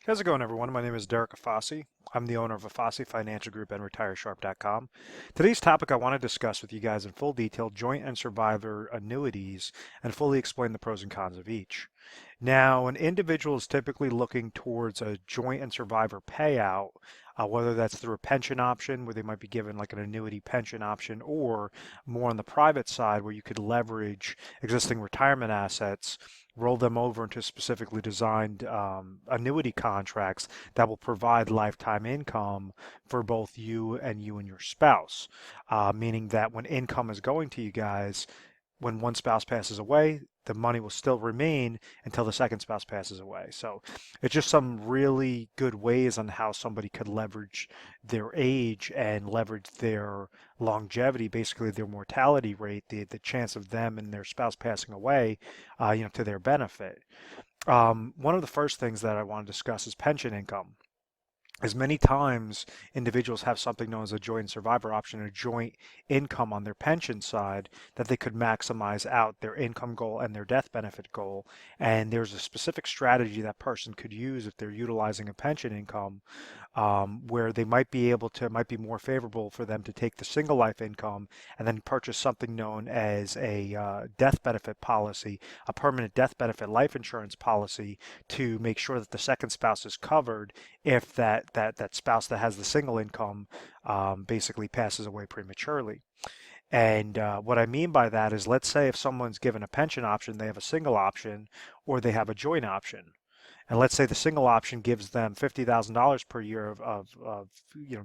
How's it going, everyone? My name is Derek Afasi. I'm the owner of Afasi Financial Group and RetireSharp.com. Today's topic I want to discuss with you guys in full detail joint and survivor annuities and fully explain the pros and cons of each. Now, an individual is typically looking towards a joint and survivor payout, whether that's through a pension option where they might be given like an annuity pension option, or more on the private side where you could leverage existing retirement assets, roll them over into specifically designed annuity contracts that will provide lifetime income for both you and your spouse. Meaning that when income is going to you guys, when one spouse passes away, the money will still remain until the second spouse passes away. So it's just some really good ways on how somebody could leverage their age and leverage their longevity, basically their mortality rate, the chance of them and their spouse passing away, to their benefit. One of the first things that I want to discuss is pension income. As many times individuals have something known as a joint survivor option, a joint income on their pension side that they could maximize out their income goal and their death benefit goal. And there's a specific strategy that person could use if they're utilizing a pension income, where they might be able to, it might be more favorable for them to take the single life income and then purchase something known as a death benefit policy, a permanent death benefit life insurance policy, to make sure that the second spouse is covered if that spouse that has the single income basically passes away prematurely. And what I mean by that is, let's say if someone's given a pension option, they have a single option or they have a joint option. And let's say the single option gives them $50,000 per year of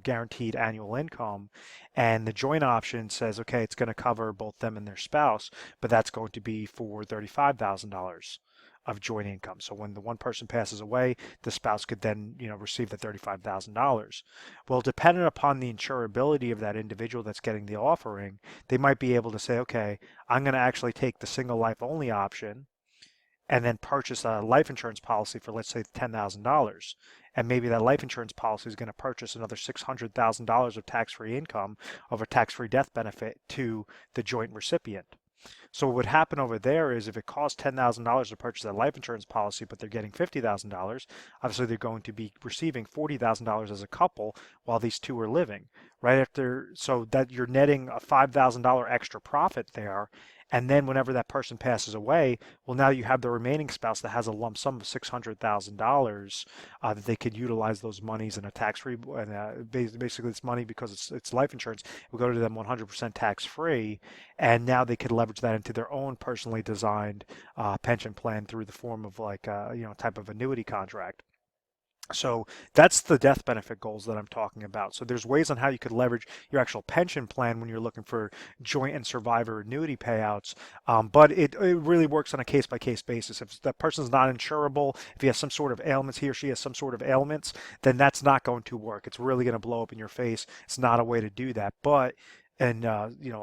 guaranteed annual income, and the joint option says, okay, it's going to cover both them and their spouse, but that's going to be for $35,000 of joint income. So when the one person passes away, the spouse could then, receive the $35,000. Well, dependent upon the insurability of that individual that's getting the offering, they might be able to say, okay, I'm going to actually take the single life only option and then purchase a life insurance policy for, let's say, $10,000. And maybe that life insurance policy is going to purchase another $600,000 of tax-free income of a tax-free death benefit to the joint recipient. So what would happen over there is, if it costs $10,000 to purchase that life insurance policy, but they're getting $50,000, obviously they're going to be receiving $40,000 as a couple while these two are living. Right after, so that you're netting a $5,000 extra profit there. And then whenever that person passes away, well, now you have the remaining spouse that has a lump sum of $600,000 that they could utilize those monies in a tax-free, and basically it's money because it's life insurance. It will go to them 100% tax-free, and now they could leverage that into their own personally designed pension plan through the form of like type of annuity contract. So that's the death benefit goals that I'm talking about. So there's ways on how you could leverage your actual pension plan when you're looking for joint and survivor annuity payouts. But it really works on a case-by-case basis. If that person's not insurable, if he has some sort of ailments, he or she has some sort of ailments, then that's not going to work. It's really going to blow up in your face. It's not a way to do that. But in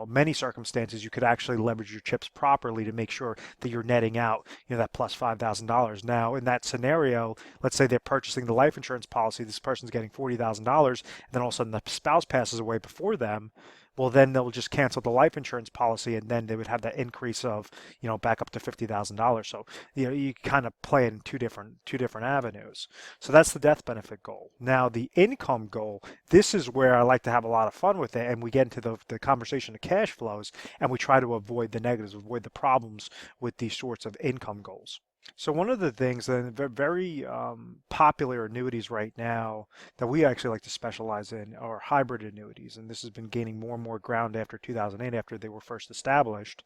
many circumstances, you could actually leverage your chips properly to make sure that you're netting out that plus $5,000. Now, in that scenario, let's say they're purchasing the life insurance policy. This person's getting $40,000, and then all of a sudden the spouse passes away before them. Well, then they'll just cancel the life insurance policy, and then they would have that increase of back up to $50,000. So you kind of play in two different avenues. So that's the death benefit goal. Now the income goal, this is where I like to have a lot of fun with it, and we get into the conversation of cash flows, and we try to avoid the negatives, avoid the problems with these sorts of income goals. So one of the things that very popular annuities right now that we actually like to specialize in are hybrid annuities, and this has been gaining more and more ground after 2008, after they were first established.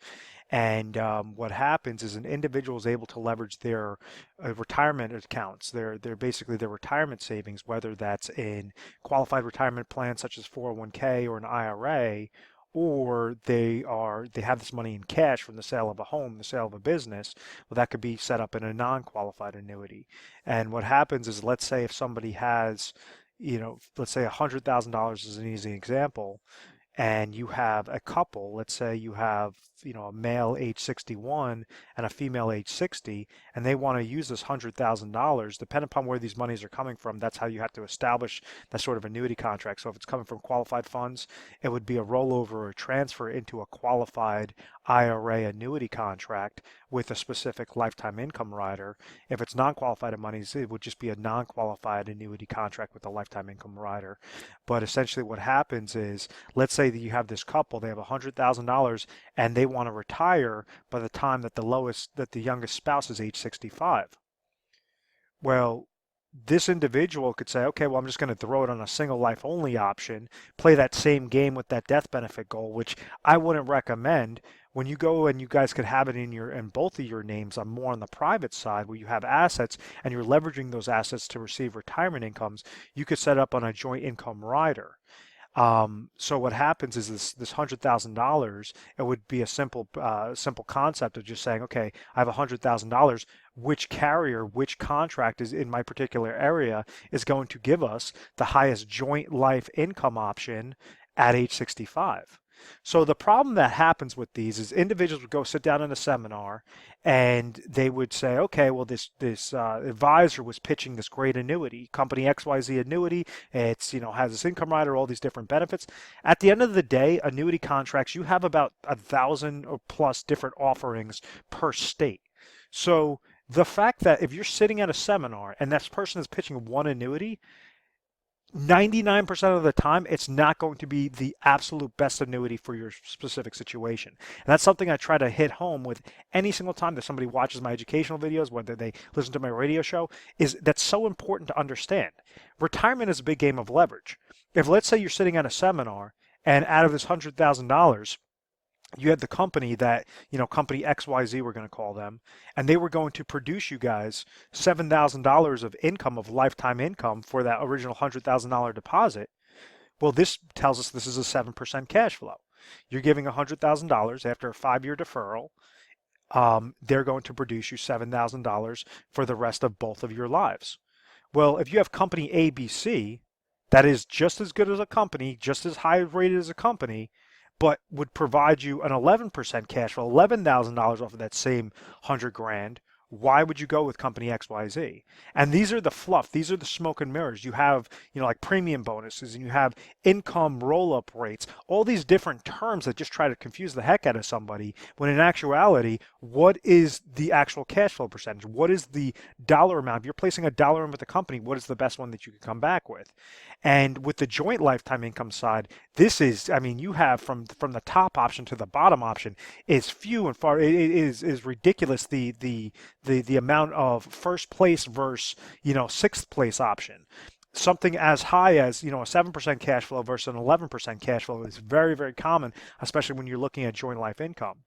And what happens is an individual is able to leverage their retirement accounts, their basically their retirement savings, whether that's in qualified retirement plans such as 401k or an IRA, or they have this money in cash from the sale of a home, the sale of a business. Well, that could be set up in a non-qualified annuity. And what happens is, let's say if somebody has, let's say $100,000 is an easy example, and you have a couple, let's say you have, a male age 61 and a female age 60, and they want to use this $100,000, depending upon where these monies are coming from, that's how you have to establish that sort of annuity contract. So if it's coming from qualified funds, it would be a rollover or transfer into a qualified IRA annuity contract with a specific lifetime income rider. If it's non-qualified monies, it would just be a non-qualified annuity contract with a lifetime income rider. But essentially what happens is, let's say that you have this couple, they have $100,000 and they want to retire by the time that the youngest spouse is age 65. Well, this individual could say, okay, well, I'm just going to throw it on a single life only option, play that same game with that death benefit goal, which I wouldn't recommend. When you go and you guys could have it in both of your names on more on the private side where you have assets and you're leveraging those assets to receive retirement incomes, you could set up on a joint income rider. So what happens is this $100,000, it would be a simple concept of just saying, okay, I have $100,000. Which carrier, which contract is in my particular area is going to give us the highest joint life income option at age 65? So the problem that happens with these is individuals would go sit down in a seminar and they would say, okay, well, this advisor was pitching this great annuity, company XYZ annuity. It's, has this income rider, all these different benefits. At the end of the day, annuity contracts, you have about 1,000 or plus different offerings per state. So the fact that if you're sitting at a seminar and that person is pitching one annuity, 99% of the time, it's not going to be the absolute best annuity for your specific situation. And that's something I try to hit home with any single time that somebody watches my educational videos, whether they listen to my radio show, is that's so important to understand. Retirement is a big game of leverage. If let's say you're sitting at a seminar and out of this $100,000, you had the company that, company XYZ, we're going to call them, and they were going to produce you guys $7,000 of income, of lifetime income for that original $100,000 deposit. Well, this tells us this is a 7% cash flow. You're giving $100,000 after a 5-year deferral. They're going to produce you $7,000 for the rest of both of your lives. Well, if you have company ABC, that is just as good as a company, just as high rated as a company, but would provide you an 11% cash flow, $11,000 off of that same 100 grand. Why would you go with company XYZ? And these are the fluff. These are the smoke and mirrors. You have, like premium bonuses, and you have income roll-up rates, all these different terms that just try to confuse the heck out of somebody, when in actuality, what is the actual cash flow percentage? What is the dollar amount? If you're placing a dollar in with the company, what is the best one that you can come back with? And with the joint lifetime income side, this is, you have from the top option to the bottom option is few and far. It is ridiculous, the amount of first place versus, sixth place option. Something as high as, a 7% cash flow versus an 11% cash flow is very, very common, especially when you're looking at joint life income.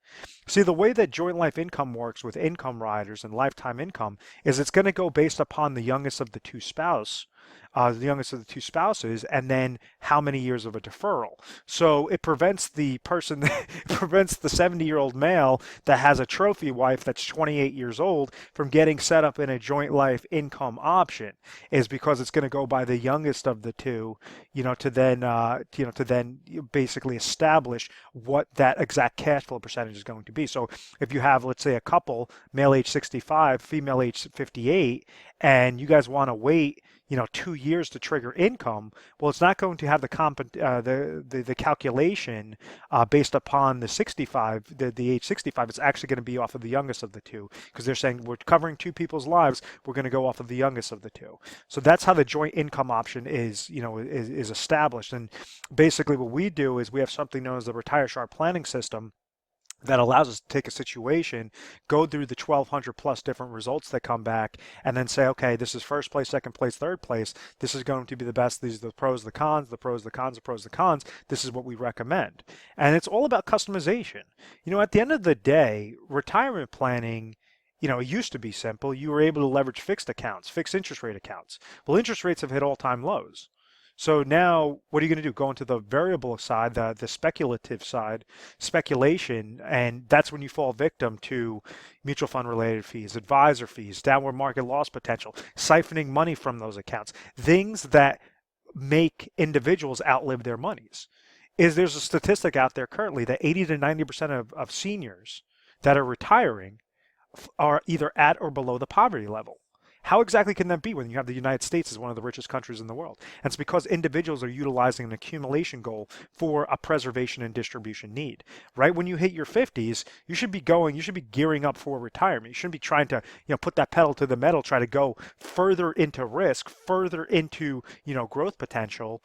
See, the way that joint life income works with income riders and lifetime income is it's going to go based upon the youngest of the two spouses, and then how many years of a deferral. So it prevents the person, it prevents the 70-year-old male that has a trophy wife that's 28 years old from getting set up in a joint life income option, is because it's going to go by the youngest of the two, to then basically establish what that exact cash flow percentage is going to be. So if you have, let's say, a couple, male age 65, female age 58, and you guys want to wait 2 years to trigger income, well, it's not going to have the calculation based upon the 65, the age 65. It's actually going to be off of the youngest of the two, because they're saying we're covering two people's lives. We're going to go off of the youngest of the two. So that's how the joint income option is established. And basically, what we do is we have something known as the Retire Sharp planning system that allows us to take a situation, go through the 1,200 plus different results that come back, and then say, okay, this is first place, second place, third place. This is going to be the best. These are the pros, the cons, the pros, the cons, the pros, the cons. This is what we recommend. And it's all about customization. At the end of the day, retirement planning, it used to be simple. You were able to leverage fixed accounts, fixed interest rate accounts. Well, interest rates have hit all-time lows. So now what are you going to do? Go into the variable side, the speculative side, speculation, and that's when you fall victim to mutual fund related fees, advisor fees, downward market loss potential, siphoning money from those accounts, things that make individuals outlive their monies. is there's a statistic out there currently that 80 to 90% of seniors that are retiring are either at or below the poverty level. How exactly can that be when you have the United States as one of the richest countries in the world? And it's because individuals are utilizing an accumulation goal for a preservation and distribution need. Right when you hit your 50s, you should be gearing up for retirement. You shouldn't be trying to, put that pedal to the metal, try to go further into risk, further into, growth potential.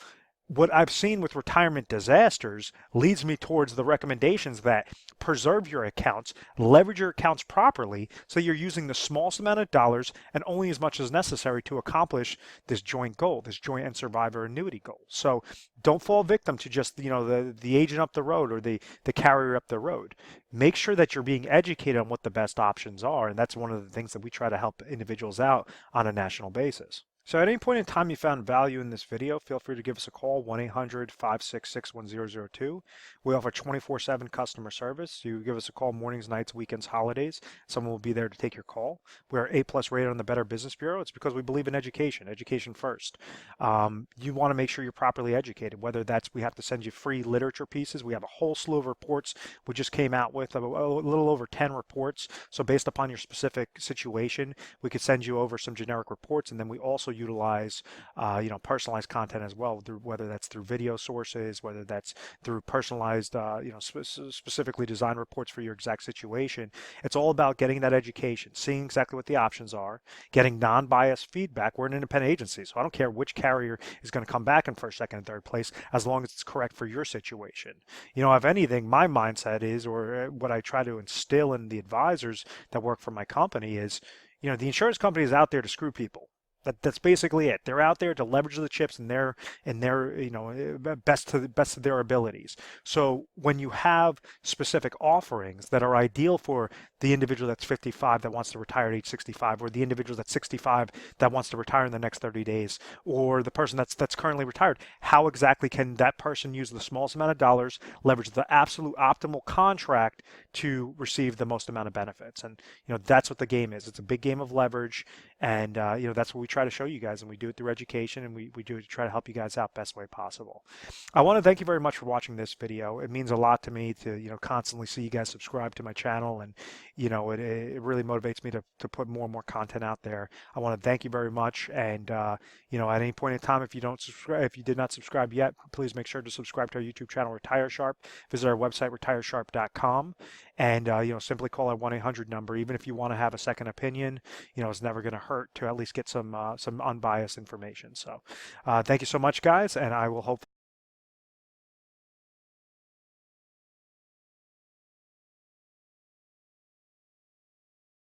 What I've seen with retirement disasters leads me towards the recommendations that preserve your accounts, leverage your accounts properly so you're using the smallest amount of dollars and only as much as necessary to accomplish this joint goal, this joint and survivor annuity goal. So don't fall victim to just, the agent up the road or the carrier up the road. Make sure that you're being educated on what the best options are. And that's one of the things that we try to help individuals out on a national basis. So at any point in time you found value in this video, feel free to give us a call, 1-800-566-1002. We offer 24/7 customer service. You give us a call mornings, nights, weekends, holidays. Someone will be there to take your call. We are A+ rated on the Better Business Bureau. It's because we believe in education first. You want to make sure you're properly educated, whether that's we have to send you free literature pieces. We have a whole slew of reports. We just came out with a little over 10 reports. So based upon your specific situation, we could send you over some generic reports, and then we also utilize personalized content as well, whether that's through video sources, whether that's through personalized specifically designed reports for your exact situation. It's all about getting that education, seeing exactly what the options are, getting non-biased feedback. We're an independent agency, so I don't care which carrier is going to come back in first, second, and third place as long as it's correct for your situation. If anything, my mindset is, or what I try to instill in the advisors that work for my company is, the insurance company is out there to screw people. That's basically it. They're out there to leverage the chips in their best to their abilities. So when you have specific offerings that are ideal for the individual that's 55 that wants to retire at age 65, or the individual that's 65 that wants to retire in the next 30 days, or the person that's currently retired, how exactly can that person use the smallest amount of dollars, leverage the absolute optimal contract to receive the most amount of benefits? And that's what the game is. It's a big game of leverage, and that's what we try to show you guys, and we do it through education, and we do it to try to help you guys out best way possible. I want to thank you very much for watching this video. It means a lot to me to constantly see you guys subscribe to my channel, and it really motivates me to put more and more content out there. I want to thank you very much, and at any point in time, if you did not subscribe yet, please make sure to subscribe to our YouTube channel, Retire Sharp. Visit our website, retiresharp.com, and simply call our 1-800 number. Even if you want to have a second opinion, it's never going to hurt to at least get some unbiased information. So thank you so much, guys, and I will hope